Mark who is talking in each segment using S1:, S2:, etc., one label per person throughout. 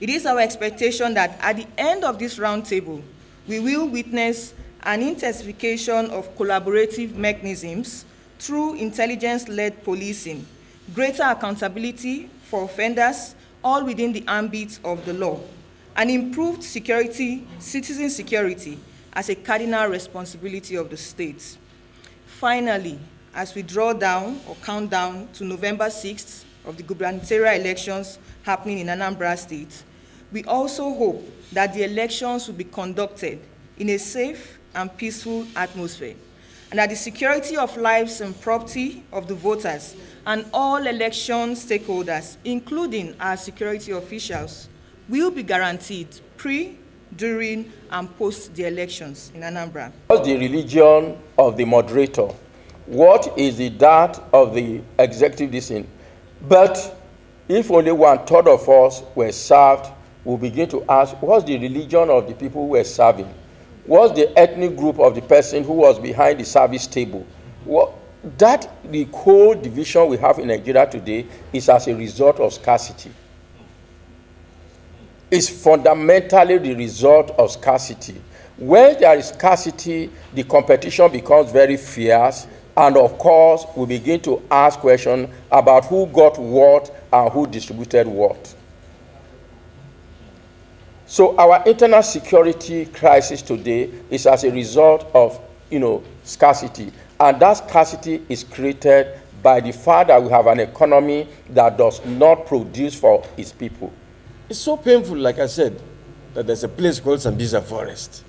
S1: It is our expectation that at the end of this roundtable, we will witness an intensification of collaborative mechanisms through intelligence-led policing, greater accountability for offenders, all within the ambit of the law, and improved security, citizen security, as a cardinal responsibility of the state. Finally, as we draw down or count down to November 6th of the gubernatorial elections happening in Anambra State, we also hope that the elections will be conducted in a safe and peaceful atmosphere, and that the security of lives and property of the voters and all election stakeholders, including our security officials, will be guaranteed pre, during, and post the elections in Anambra.
S2: What's the religion of the moderator? What is the that of the executive decision? But if only 1/3 of us were served, we'll begin to ask, what's the religion of the people who were serving? What's the ethnic group of the person who was behind the service table? The whole division we have in Nigeria today is as a result of scarcity. It's fundamentally the result of scarcity. When there is scarcity, the competition becomes very fierce, and of course, we begin to ask questions about who got what and who distributed what. So our internal security crisis today is as a result of, scarcity. And that scarcity is created by the fact that we have an economy that does not produce for its people.
S3: It's so painful, like I said, that there's a place called Sambisa Forest.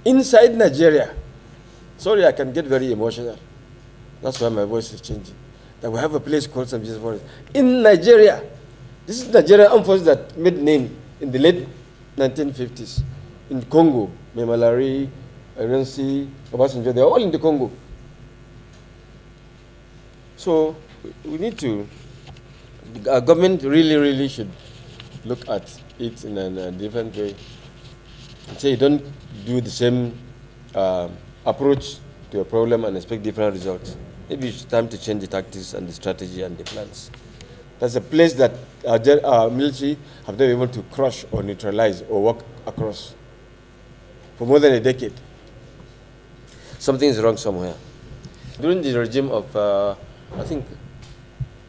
S3: Inside Nigeria, sorry, I can get very emotional. That's why my voice is changing. That we have a place called Sambisa Forest. In Nigeria, this is Nigerian armed forces that made name in the late 1950s. In Congo, Memalari, Renzi, Obasanjo, they're all in the Congo. So we need to, our government really should look at it in a different way. Say, don't do the same approach to a problem and expect different results. Maybe it's time to change the tactics and the strategy and the plans. That's a place that our military have not been able to crush or neutralize or walk across for more than a decade. Something is wrong somewhere. During the regime of, I think,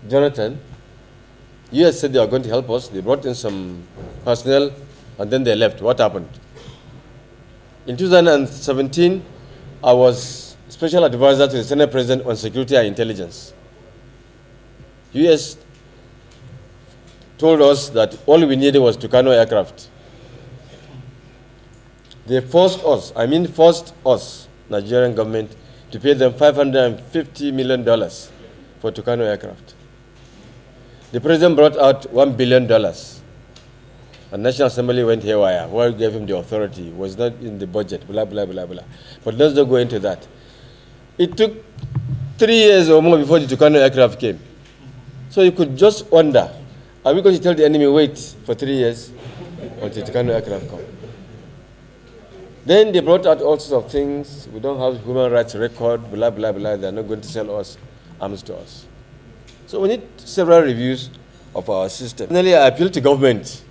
S3: Jonathan, US said they are going to help us. They brought in some personnel, and then they left. What happened? In 2017, I was special advisor to the Senate President on security and intelligence. US told us that all we needed was Tucano aircraft. They forced us, Nigerian government, to pay them $550 million for Tucano aircraft. The president brought out $1 billion. And National Assembly went haywire. Who gave him the authority? It was not in the budget, blah, blah, blah, blah. But let's not go into that. It took 3 years or more before the Tucano aircraft came. So you could just wonder, are we going to tell the enemy, wait for 3 years until the Tucano aircraft comes? Then they brought out all sorts of things. We don't have human rights record, blah, blah, blah. They're not going to sell us arms to us. So we need several reviews of our system. Finally, I appeal to government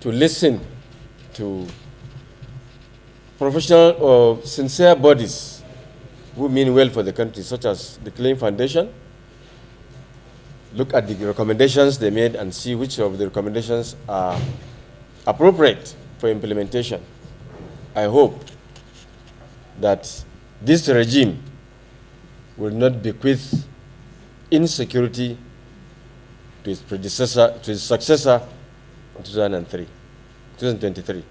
S3: to listen to professional or sincere bodies who mean well for the country, such as the Claim Foundation. Look at the recommendations they made and see which of the recommendations are appropriate for implementation. I hope that this regime will not bequeath insecurity to its predecessor, to its successor in 2023.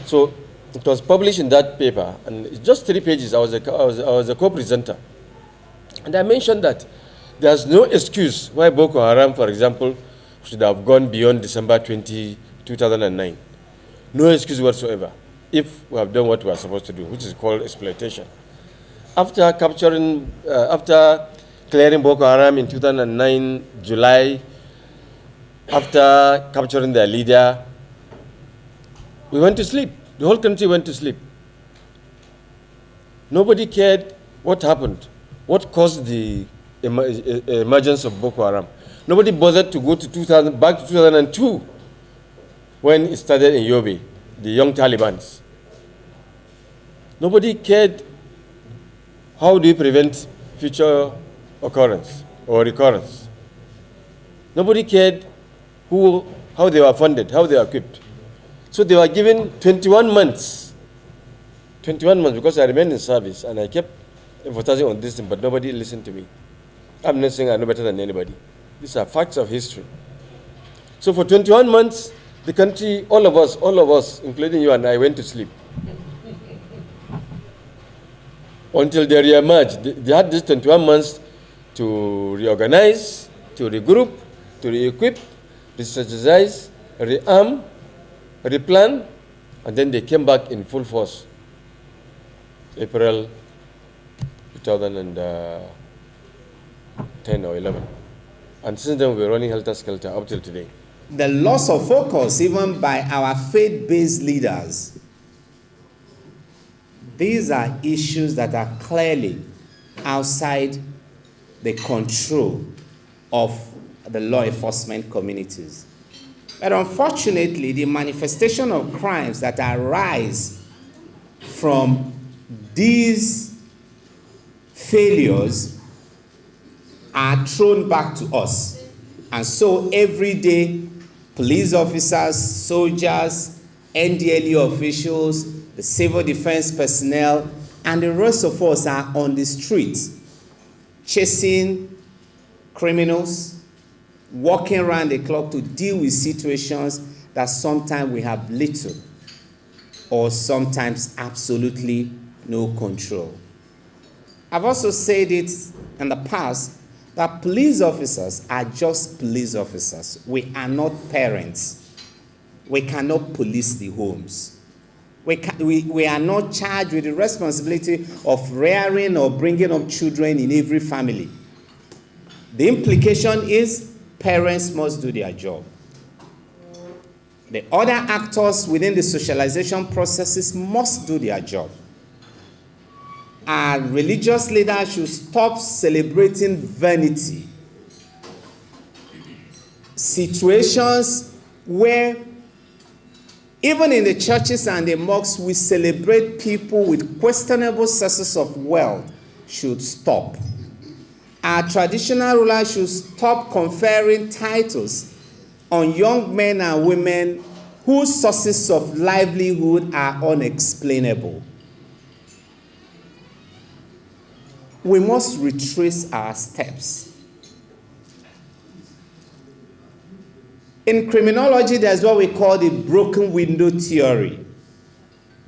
S3: So it was published in that paper, and it's just 3 pages. I was a co-presenter, and I mentioned that there's no excuse why Boko Haram, for example, should have gone beyond December 2009. No excuse whatsoever if we have done what we are supposed to do, which is called exploitation. After clearing Boko Haram in 2009, July, after capturing their leader, we went to sleep. The whole country went to sleep. Nobody cared what happened, what caused the emergence of Boko Haram. Nobody bothered to go to back to 2002 when it started in Yobe, the young Talibans. Nobody cared how do you prevent future occurrence or recurrence. Nobody cared how they were funded, how they were equipped. So they were given 21 months. 21 months, because I remained in service and I kept emphasizing on this thing, but nobody listened to me. I'm not saying I know better than anybody. These are facts of history. So for 21 months, the country, all of us, including you and I, went to sleep. Until they re-emerged. They had these 21 months to reorganize, to regroup, to re-equip, re-strategize, rearm, replan, and then they came back in full force. April 2010 or 11. And since then, we're running helter-skelter up till today.
S4: The loss of focus, even by our faith-based leaders, these are issues that are clearly outside the control of the law enforcement communities. But unfortunately, the manifestation of crimes that arise from these failures are thrown back to us. And so every day, police officers, soldiers, NDLE officials, the civil defense personnel, and the rest of us are on the streets chasing criminals, walking around the clock to deal with situations that sometimes we have little or sometimes absolutely no control. I've also said it in the past that police officers are just police officers. We are not parents. We cannot police the homes. We are not charged with the responsibility of rearing or bringing up children in every family. The implication is parents must do their job. The other actors within the socialization processes must do their job. Our religious leaders should stop celebrating vanity. Situations where, even in the churches and the mosques, we celebrate people with questionable sources of wealth should stop. Our traditional rulers should stop conferring titles on young men and women whose sources of livelihood are unexplainable. We must retrace our steps. In criminology, there's what we call the broken window theory.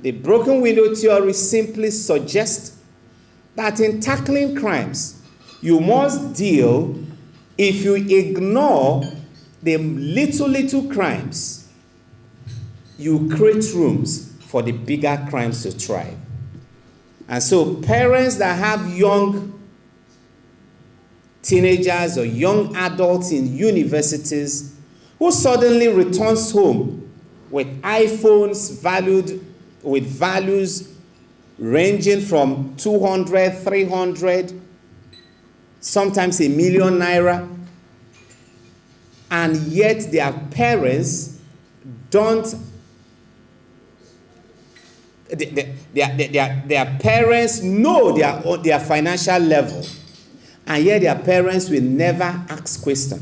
S4: The broken window theory simply suggests that in tackling crimes, you must deal, if you ignore the little crimes, you create rooms for the bigger crimes to thrive. And so parents that have young teenagers or young adults in universities who suddenly returns home with iPhones valued with values ranging from 200, 300, sometimes $1 million naira, and yet their parents don't, their parents know their financial level, and yet their parents will never ask questions.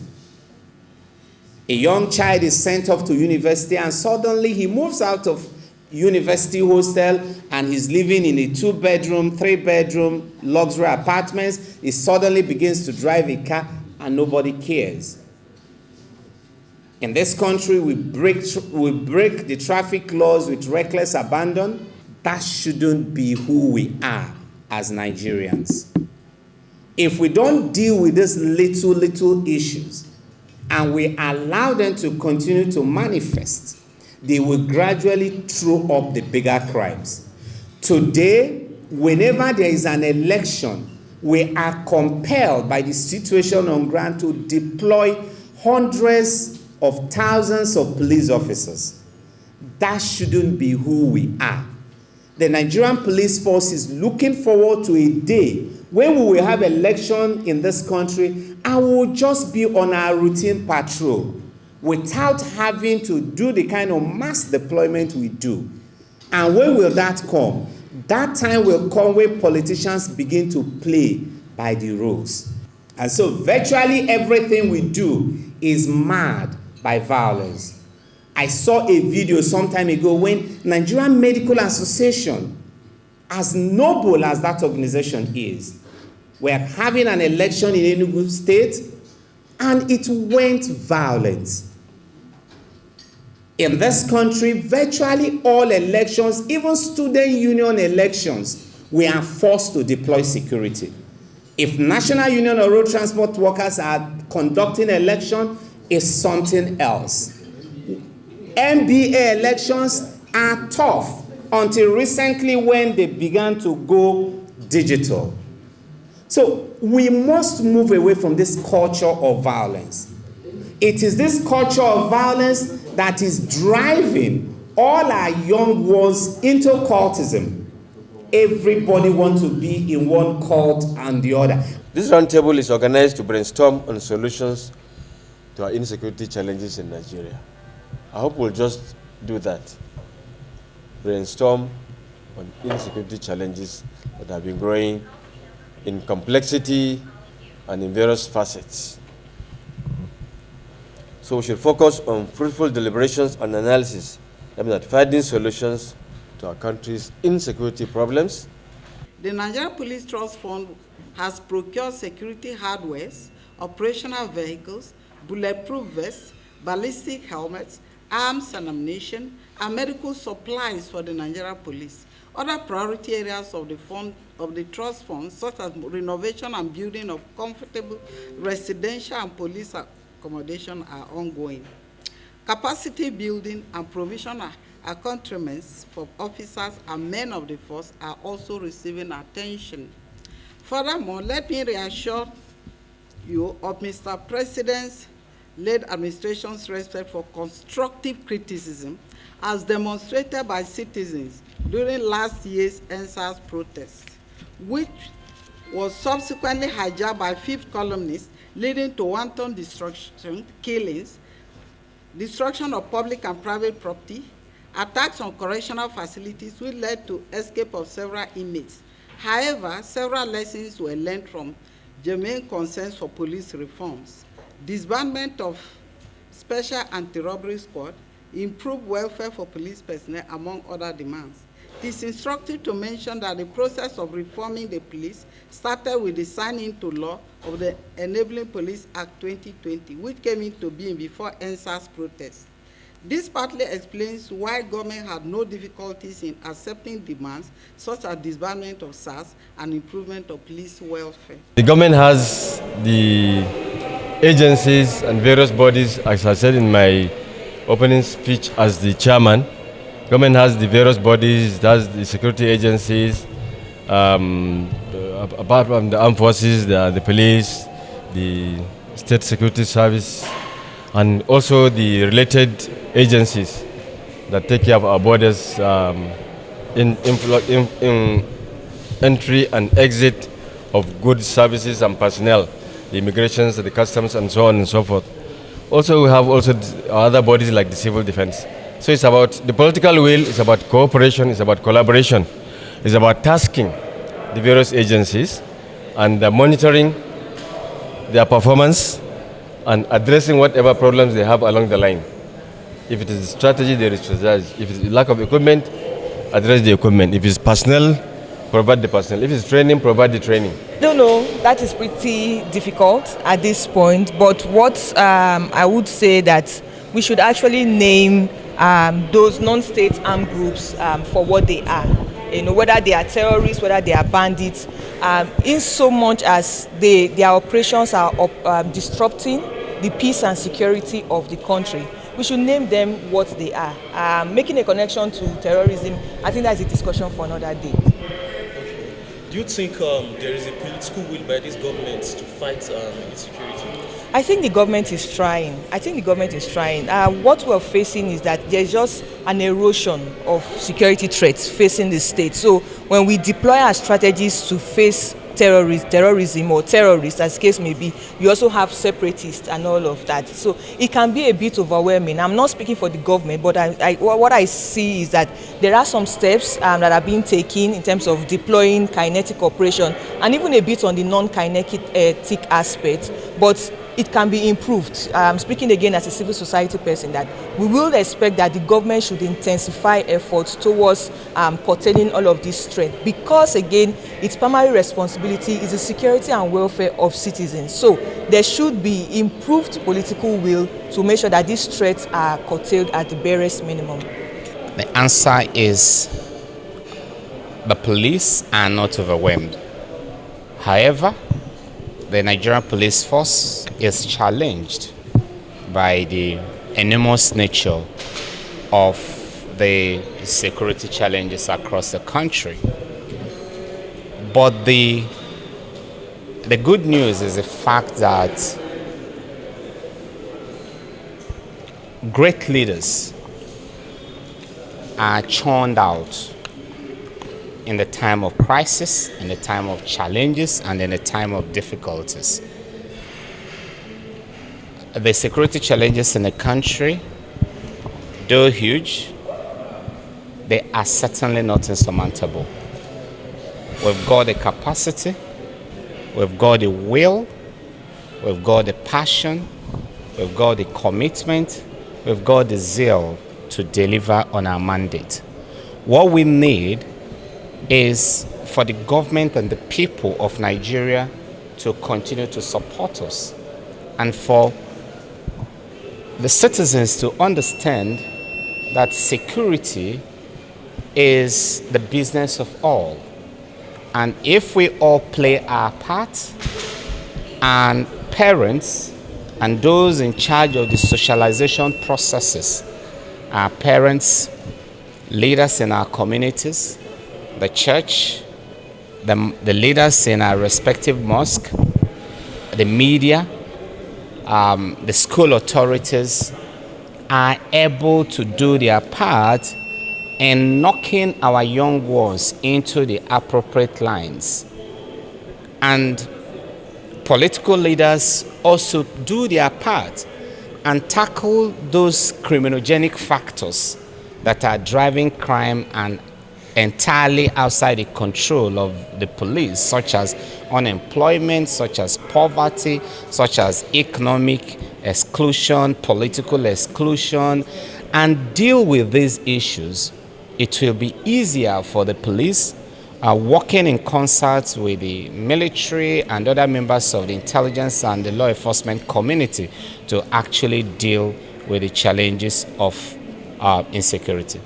S4: A young child is sent off to university and suddenly he moves out of university hostel and he's living in a 2-bedroom, 3-bedroom luxury apartments. He suddenly begins to drive a car and nobody cares. In this country, we break the traffic laws with reckless abandon. That shouldn't be who we are as Nigerians. If we don't deal with these little issues and we allow them to continue to manifest, they will gradually throw up the bigger crimes. Today, whenever there is an election, we are compelled by the situation on ground to deploy hundreds of thousands of police officers. That shouldn't be who we are. The Nigerian police force is looking forward to a day when we will have election in this country and we will just be on our routine patrol without having to do the kind of mass deployment we do. And when will that come? That time will come when politicians begin to play by the rules. And so virtually everything we do is marred by violence. I saw a video some time ago when Nigerian Medical Association, as noble as that organization is, were having an election in Enugu State, and it went violent. In this country, virtually all elections, even student union elections, we are forced to deploy security. If National Union of Road Transport Workers are conducting election, it's something else. MBA elections are tough until recently when they began to go digital. So we must move away from this culture of violence. It is this culture of violence that is driving all our young ones into cultism. Everybody wants to be in one cult and the other.
S3: This roundtable is organized to brainstorm on solutions to our insecurity challenges in Nigeria. I hope we'll just do that. Brainstorm on insecurity challenges that have been growing in complexity and in various facets. So we should focus on fruitful deliberations and analysis aimed at finding solutions to our country's insecurity problems.
S5: The Nigerian Police Trust Fund has procured security hardwares, operational vehicles, bulletproof vests, ballistic helmets, arms and ammunition, and medical supplies for the Nigerian police. Other priority areas of the trust fund, such as renovation and building of comfortable residential and police accommodation, are ongoing. Capacity building and provision of accoutrements for officers and men of the force are also receiving attention. Furthermore, let me reassure you of Mr. President's led administration's respect for constructive criticism as demonstrated by citizens during last year's NSAS protest, which was subsequently hijacked by fifth columnists, leading to wanton destruction, killings, destruction of public and private property, attacks on correctional facilities, which led to escape of several inmates. However, several lessons were learned from germane concerns for police reforms. Disbandment of Special Anti-Robbery Squad, improved welfare for police personnel, among other demands. It is instructive to mention that the process of reforming the police started with the signing into law of the Enabling Police Act 2020, which came into being before NSAS protests. This partly explains why government had no difficulties in accepting demands such as disbandment of SARS and improvement of police welfare.
S3: The government has the agencies and various bodies, as I said in my opening speech as the chairman. Government has the various bodies, that's the security agencies, apart from the armed forces, the police, the state security service, and also the related agencies that take care of our borders in entry and exit of goods, services, and personnel, the immigrations, the customs, and so on and so forth. Also, we have also other bodies like the civil defense. So it's about the political will, it's about cooperation, it's about collaboration, it's about tasking the various agencies and monitoring their performance and addressing whatever problems they have along the line. If it is strategy, there is strategy. If it's lack of equipment, address the equipment. If it's personnel, provide the personnel. If it's training, provide the training.
S1: I don't know, that is pretty difficult at this point, but what I would say that we should actually name those non-state armed groups for what they are. You know, whether they are terrorists, whether they are bandits, in so much as their operations are disrupting the peace and security of the country. We should name them what they are. Making a connection to terrorism, I think that's a discussion for another day.
S3: Do
S6: Do you think there is a political will by this government to fight insecurity?
S1: I think the government is trying. What we're facing is that there's just an erosion of security threats facing the state. So when we deploy our strategies to face terrorism or terrorists, as case may be, we also have separatists and all of that. So it can be a bit overwhelming. I'm not speaking for the government, but what I see is that there are some steps that are being taken in terms of deploying kinetic operation and even a bit on the non-kinetic aspect, but it can be improved. Speaking again as a civil society person, that we will expect that the government should intensify efforts towards curtailing all of this threat, because again, its primary responsibility is the security and welfare of citizens. So there should be improved political will to make sure that these threats are curtailed at the barest minimum.
S7: The answer is the police are not overwhelmed. However, the Nigerian police force is challenged by the enormous nature of the security challenges across the country. But the good news is the fact that great leaders are churned out in the time of crisis, in the time of challenges, and in the time of difficulties. The security challenges in the country, though huge, they are certainly not insurmountable. We've got the capacity, we've got the will, we've got the passion, we've got the commitment, we've got the zeal to deliver on our mandate. What we need is for the government and the people of Nigeria to continue to support us, and for the citizens to understand that security is the business of all. And if we all play our part, and parents and those in charge of the socialization processes, our parents, leaders in our communities, the church, the leaders in our respective mosque, the media, the school authorities are able to do their part in knocking our young ones into the appropriate lines. And political leaders also do their part and tackle those criminogenic factors that are driving crime and entirely outside the control of the police, such as unemployment, such as poverty, such as economic exclusion, political exclusion, and deal with these issues. It will be easier for the police working in concert with the military and other members of the intelligence and the law enforcement community to actually deal with the challenges of insecurity.